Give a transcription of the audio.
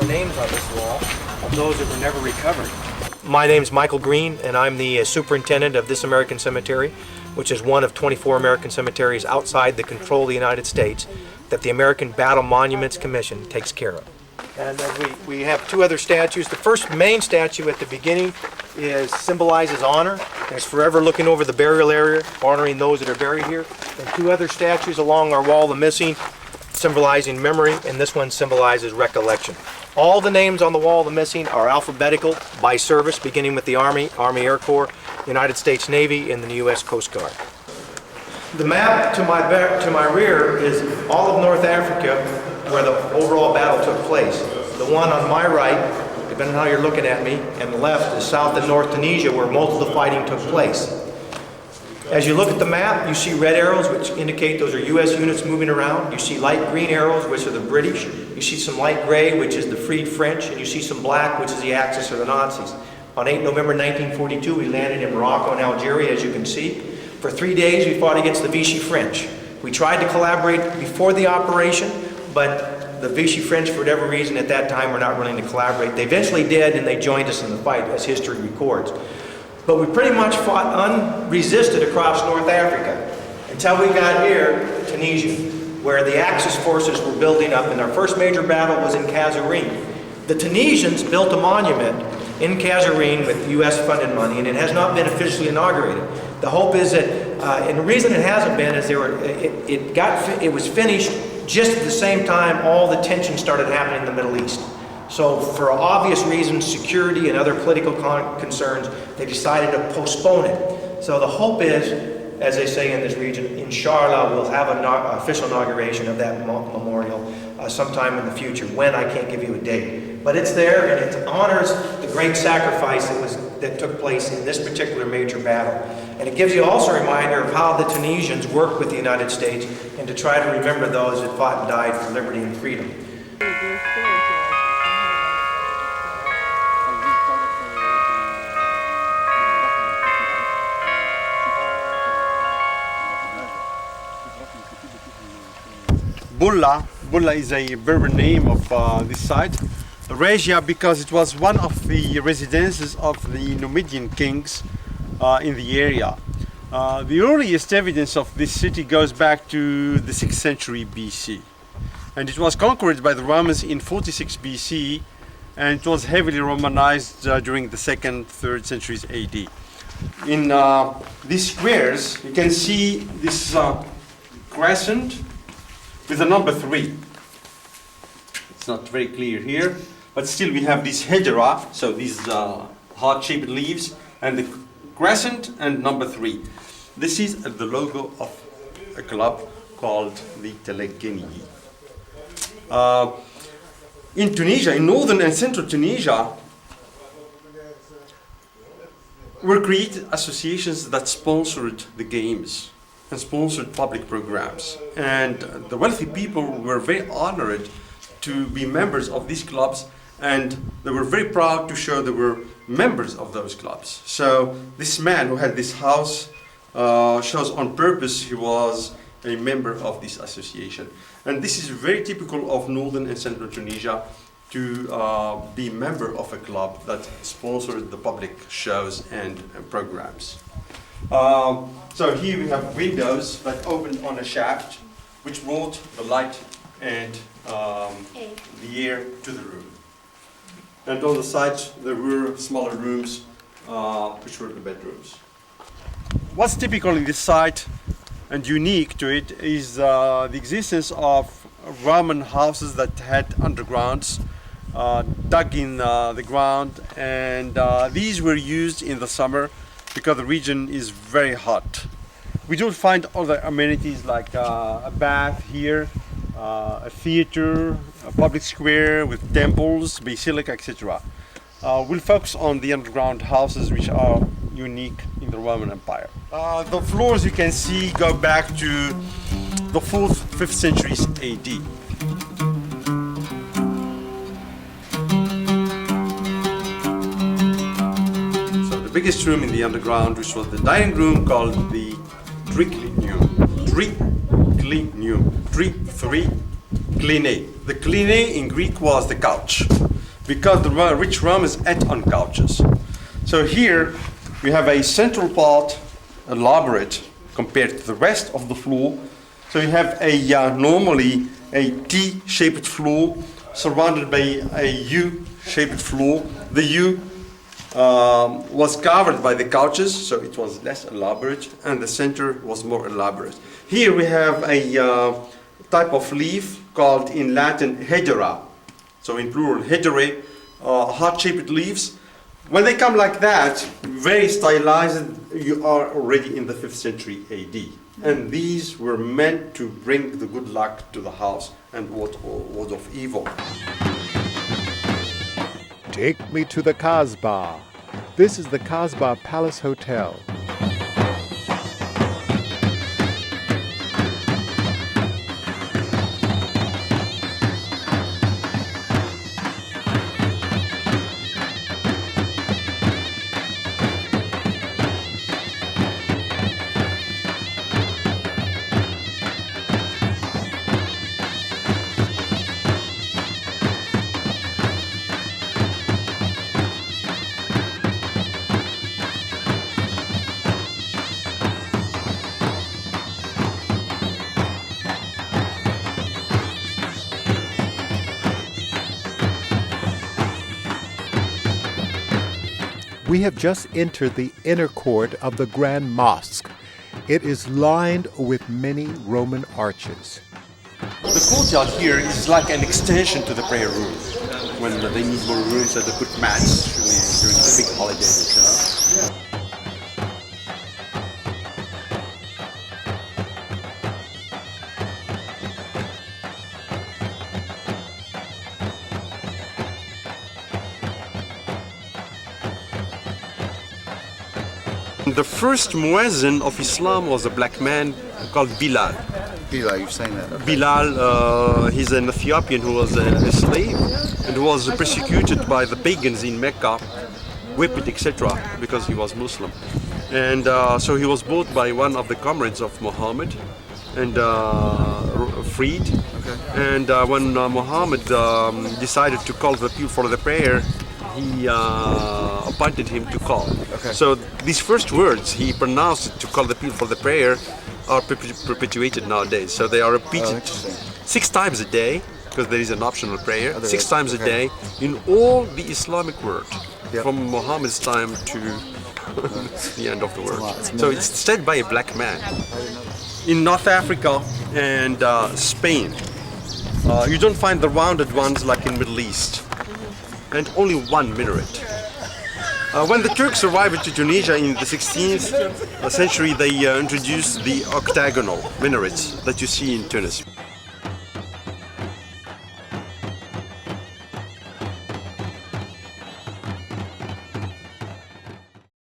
names on this wall of those that were never recovered. My name's Michael Green, and I'm the superintendent of this American cemetery, which is one of 24 American cemeteries outside the control of the United States that the American Battle Monuments Commission takes care of. And then we have two other statues. The first main statue at the beginning symbolizes honor. It's forever looking over the burial area, honoring those that are buried here. And two other statues along our wall, the missing, symbolizing memory, and this one symbolizes recollection. All the names on the wall, the missing, are alphabetical by service, beginning with the Army, Army Air Corps, United States Navy, and the U.S. Coast Guard. The map to my rear is all of North Africa, where the overall battle took place. The one on my right, depending on how you're looking at me, and the left is South and North Tunisia, where most of the fighting took place. As you look at the map, you see red arrows, which indicate those are U.S. units moving around. You see light green arrows, which are the British. You see some light gray, which is the freed French, and you see some black, which is the Axis or the Nazis. On 8 November 1942, we landed in Morocco and Algeria, as you can see. For 3 days, we fought against the Vichy French. We tried to collaborate before the operation, but the Vichy French, for whatever reason at that time, were not willing to collaborate. They eventually did, and they joined us in the fight, as history records. But we pretty much fought unresisted across North Africa until we got here to Tunisia, where the Axis forces were building up, and our first major battle was in Kasserine. The Tunisians built a monument in Kasserine with U.S. funded money, and it has not been officially inaugurated. The hope is that, and the reason it hasn't been is it was finished just at the same time all the tension started happening in the Middle East. So for obvious reasons, security and other political concerns, they decided to postpone it. So the hope is, as they say in this region, inshallah, we'll have an official inauguration of that memorial sometime in the future. When, I can't give you a date. But it's there, and it honors the great sacrifice that took place in this particular major battle. And it gives you also a reminder of how the Tunisians worked with the United States and to try to remember those that fought and died for liberty and freedom. Bulla is a Berber name of this site. Regia because it was one of the residences of the Numidian kings in the area. The earliest evidence of this city goes back to the 6th century BC. And it was conquered by the Romans in 46 BC, and it was heavily Romanized during the 2nd, 3rd centuries AD. In these squares, you can see this crescent with the number 3. It's not very clear here, but still we have this hedera, so these heart-shaped leaves, and the crescent and number 3. This is the logo of a club called the Telegeni. In Tunisia, in northern and central Tunisia, were created associations that sponsored the games and sponsored public programs. And the wealthy people were very honored to be members of these clubs, and they were very proud to show they were members of those clubs. So this man who had this house shows on purpose he was a member of this association. And this is very typical of northern and central Tunisia, to be a member of a club that sponsored the public shows and programs. So here we have windows that opened on a shaft, which brought the light and the air to the room. And on the sides there were smaller rooms, which were the bedrooms. What's typical in this site and unique to it is the existence of Roman houses that had undergrounds dug in the ground, and these were used in the summer because the region is very hot. We don't find other amenities like a bath here, a theater, a public square with temples, basilica, etc. We'll focus on the underground houses, which are unique in the Roman Empire. The floors you can see go back to the 4th, 5th centuries AD. The biggest room in the underground, which was the dining room, called the triclinium. The kline in Greek was the couch. because the rich Romans ate on couches. So here we have a central part, elaborate compared to the rest of the floor. So you have normally a T-shaped floor surrounded by a U-shaped floor. The U was covered by the couches, so it was less elaborate, and the center was more elaborate. Here we have a type of leaf called in Latin hedera, so in plural hederae, heart-shaped leaves. When they come like that, very stylized, you are already in the 5th century AD. And these were meant to bring the good luck to the house and ward off evil. Take me to the Kasbah. This is the Kasbah Palace Hotel. We have just entered the inner court of the Grand Mosque. It is lined with many Roman arches. The courtyard here is like an extension to the prayer room. When they need more room, so they put mats during the big holidays. The first muezzin of Islam was a black man called Bilal. Bilal, you've saying that. Okay. Bilal, he's an Ethiopian who was a slave and was persecuted by the pagans in Mecca, whipped, etc., because he was Muslim. And so he was bought by one of the comrades of Muhammad and freed. Okay. And when Muhammad decided to call the people for the prayer, he appointed him to call. Okay. So these first words he pronounced to call the people for the prayer are perpetuated nowadays. So they are repeated 6 times a day, because there is an optional prayer, 6 times a day in all the Islamic world, from Muhammad's time to the end of the world. So it's said by a black man. In North Africa and Spain, you don't find the rounded ones like in Middle East, and only one minaret. When the Turks arrived to Tunisia in the 16th century, they introduced the octagonal minarets that you see in Tunis.